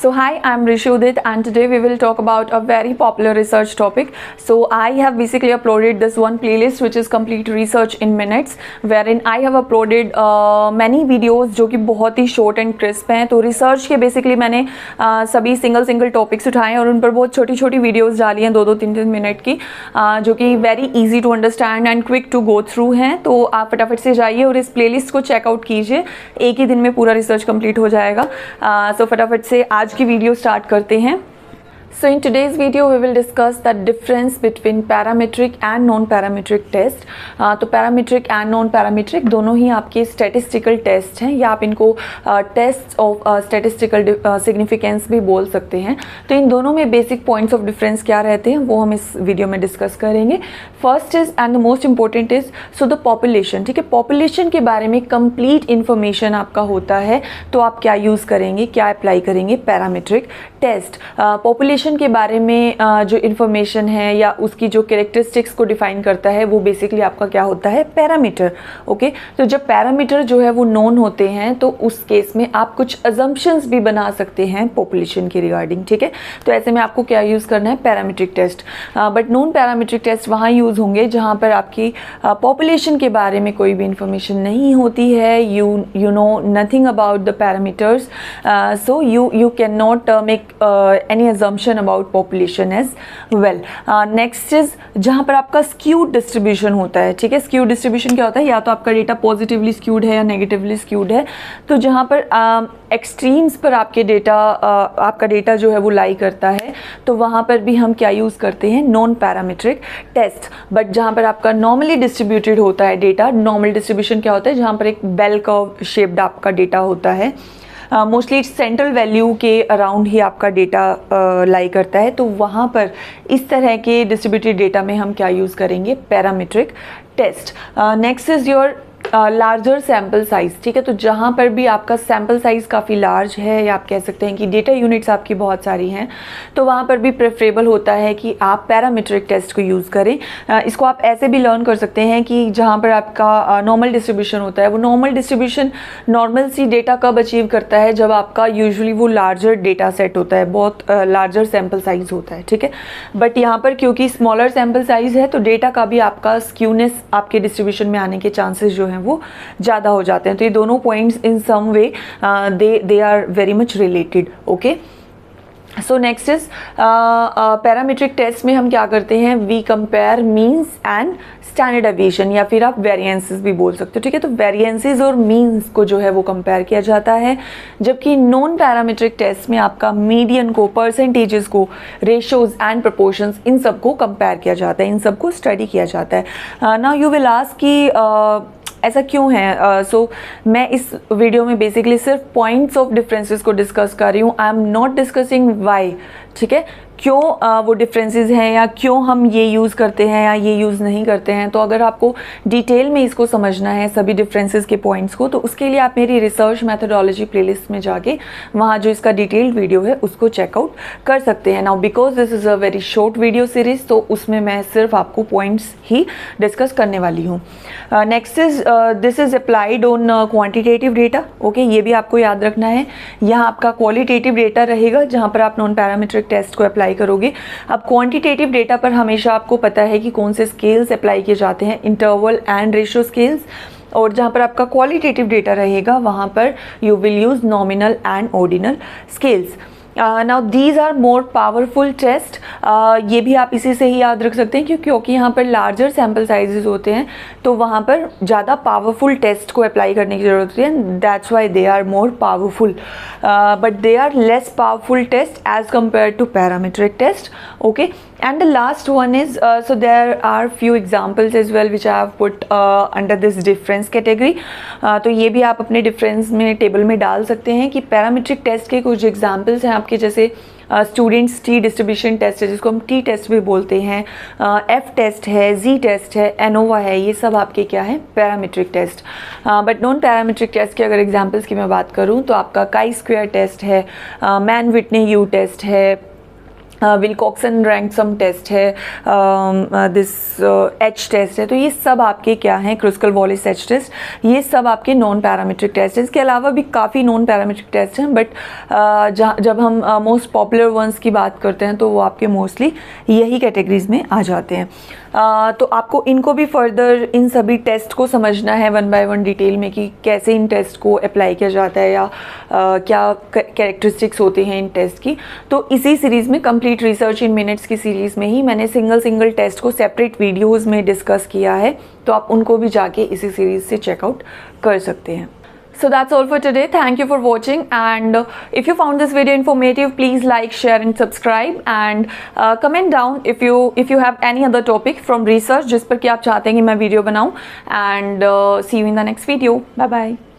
So hi, I'm Rishi Udit and today we will talk about a very popular research topic. So I have basically uploaded this one playlist which is complete research in minutes, wherein I have uploaded many videos जो कि बहुत ही short and crisp हैं. तो research के basically मैंने सभी single topics उठाए हैं और उन पर बहुत छोटी छोटी videos डाली हैं 2-3 मिनट की, जो कि very easy to understand and quick to go through हैं. तो आप फटाफट से जाइए और इस playlist को चेकआउट कीजिए, एक ही दिन में पूरा रिसर्च कंप्लीट हो जाएगा. सो फटाफट से आज की वीडियो स्टार्ट करते हैं. So in today's video we will discuss the difference between parametric and non-parametric test. तो parametric and non-parametric दोनों ही आपके statistical test हैं या आप इनको tests of statistical significance भी बोल सकते हैं. तो इन दोनों में basic points of difference क्या रहते हैं वो हम इस वीडियो में डिस्कस करेंगे. First is and the most important is so the population. ठीक है, population के बारे में complete information आपका होता है तो आप क्या यूज़ करेंगे, क्या अप्लाई करेंगे parametric test. Population के बारे में जो इन्फॉर्मेशन है या उसकी जो कैरेक्टरिस्टिक्स को डिफाइन करता है वो बेसिकली आपका क्या होता है, पैरामीटर. ओके, तो जब पैरामीटर जो है वो नोन होते हैं तो उस केस में आप कुछ अजम्पशंस भी बना सकते हैं पॉपुलेशन के रिगार्डिंग. ठीक है, तो ऐसे में आपको क्या यूज़ करना है, parametric test. But non parametric test वहाँ यूज़ होंगे जहाँ पर आपकी पॉपुलेशन के बारे में कोई भी इंफॉर्मेशन नहीं होती है, you know nothing about the parameters, so you can not make any assumption about population as well. Next is जहाँ पर आपका skewed distribution होता है. ठीक है, skewed distribution क्या होता है, या तो आपका डेटा पॉजिटिवली skewed है या नेगेटिवली skewed है. तो जहाँ पर एक्सट्रीम्स पर आपका डेटा जो है वो लाई करता है तो वहाँ पर भी हम क्या यूज़ करते हैं, नॉन पैरामीट्रिक टेस्ट. बट जहाँ पर आपका नॉर्मली डिस्ट्रीब्यूटेड होता है डेटा, नॉर्मल डिस्ट्रीब्यूशन क्या होता है, जहाँ पर एक बेल कर्व शेप्ड आपका डेटा होता है, मोस्टली सेंट्रल वैल्यू के अराउंड ही आपका डेटा लाई करता है, तो वहाँ पर इस तरह के डिस्ट्रीब्यूटेड डेटा में हम क्या यूज़ करेंगे, parametric test. Next is your larger sample size. ठीक है, तो जहाँ पर भी आपका सैम्पल साइज़ काफ़ी लार्ज है या आप कह सकते हैं कि डेटा यूनिट्स आपकी बहुत सारी हैं, तो वहाँ पर भी प्रेफरेबल होता है कि आप पैरामीट्रिक टेस्ट को यूज़ करें. इसको आप ऐसे भी लर्न कर सकते हैं कि जहाँ पर आपका नॉर्मल डिस्ट्रीब्यूशन होता है, वो नॉर्मल डिस्ट्रीब्यूशन नॉर्मल सी डेटा कब अचीव करता है, जब आपका यूजुअली वो लार्जर डेटा सेट होता है, बहुत लार्जर सैम्पल साइज़ होता है. ठीक है, बट यहाँ पर क्योंकि स्मॉलर सैम्पल साइज़ है तो डेटा का भी आपका स्क्यूनेस आपके डिस्ट्रीब्यूशन में आने के चांसेस जो हैं वो ज़्यादा हो जाते हैं. तो ये दोनों points in some way they are very much related. Okay, so next is parametric test में हम क्या करते हैं, we compare means and standard deviation, या फिर आप वेरिएंसेस भी बोल सकते हो. ठीक है, तो वेरिएंसेस और मीन्स को जो है वो कंपेयर किया जाता है, जबकि नॉन पैरामीट्रिक टेस्ट में आपका मीडियन को, परसेंटेजेस को, रेशोज एंड प्रोपोर्शंस, इन सब को कंपेयर किया जाता है, इन सब को स्टडी किया जाता है. नाउ यू विल आस्क कि ऐसा क्यों है. सो मैं इस वीडियो में बेसिकली सिर्फ पॉइंट्स ऑफ डिफरेंसेस को डिस्कस कर रही हूँ. I am not discussing why. ठीक है, क्यों वो डिफरेंसेस हैं या क्यों हम ये यूज़ करते हैं या ये यूज़ नहीं करते हैं. तो अगर आपको डिटेल में इसको समझना है सभी डिफरेंसेस के पॉइंट्स को, तो उसके लिए आप मेरी रिसर्च मैथडोलॉजी प्लेलिस्ट में जाके वहाँ जो इसका डिटेल्ड वीडियो है उसको चेकआउट कर सकते हैं. Now because this is a very short video series, तो उसमें मैं सिर्फ आपको पॉइंट्स ही डिस्कस करने वाली हूँ. Next is this is applied on quantitative data. Okay, ये भी आपको याद रखना है. यहाँ आपका क्वालिटेटिव डेटा रहेगा जहाँ पर आप नॉन पैरामीट्रिक टेस्ट को अप्लाई करोगे. अब क्वांटिटेटिव डेटा पर हमेशा आपको पता है कि कौन से स्केल्स अप्लाई किए जाते हैं, इंटरवल एंड रेशियो स्केल्स. और जहाँ पर आपका क्वालिटेटिव डेटा रहेगा वहाँ पर you will use nominal and ordinal scales. Now these are more powerful test. ये भी आप इसी से ही याद रख सकते हैं क्योंकि यहाँ पर लार्जर सैम्पल साइजेस होते हैं तो वहाँ पर ज़्यादा पावरफुल टेस्ट को अप्लाई करने की ज़रूरत होती है. That's why they are more powerful, but they are less powerful test as compared to parametric test. Okay, and the last one is so there are few examples as well which I have put under this difference category. तो ये भी आप अपने difference में table में डाल सकते हैं कि पैरामीट्रिक टेस्ट के कुछ एग्जाम्पल्स हैं आपके, जैसे स्टूडेंट्स टी डिस्ट्रीब्यूशन टेस्ट है जिसको हम टी टेस्ट भी बोलते हैं, एफ टेस्ट है, जी टेस्ट है, एनोवा है, ये सब आपके क्या है, parametric test. But non parametric test के अगर एग्जाम्पल्स की मैं बात करूँ तो आपका काई स्क्वायर टेस्ट है, मैन विटने यू टेस्ट है, विल्कॉक्सन रैंकसम टेस्ट है, दिस एच टेस्ट है, तो ये सब आपके क्या हैं, क्रुस्कल वॉलिस एच टेस्ट, ये सब आपके नॉन पैरामीट्रिक टेस्ट हैं। इसके अलावा भी काफ़ी नॉन पैरामीट्रिक टेस्ट हैं, बट जब हम मोस्ट पॉपुलर वंस की बात करते हैं तो वो आपके मोस्टली यही कैटेगरीज में आ जाते हैं। तो आपको इनको भी फर्दर इन सभी टेस्ट को समझना है वन बाय वन डिटेल में कि कैसे इन टेस्ट को अप्लाई किया जाता है या क्या कैरेक्टरिस्टिक्स होते हैं इन टेस्ट की। तो इसी सीरीज़ में कंप्लीट रिसर्च इन मिनट्स की सीरीज़ में ही मैंने सिंगल टेस्ट को सेपरेट वीडियोज़ में डिस्कस किया है, तो आप उनको भी जाके इसी सीरीज़ से चेकआउट कर सकते हैं। So that's all for today. Thank you for watching, and if you found this video informative, please like, share and subscribe, and comment down if you have any other topic from research जिस पर कि आप चाहते हैं कि मैं video बनाऊं, and see you in the next video. Bye bye.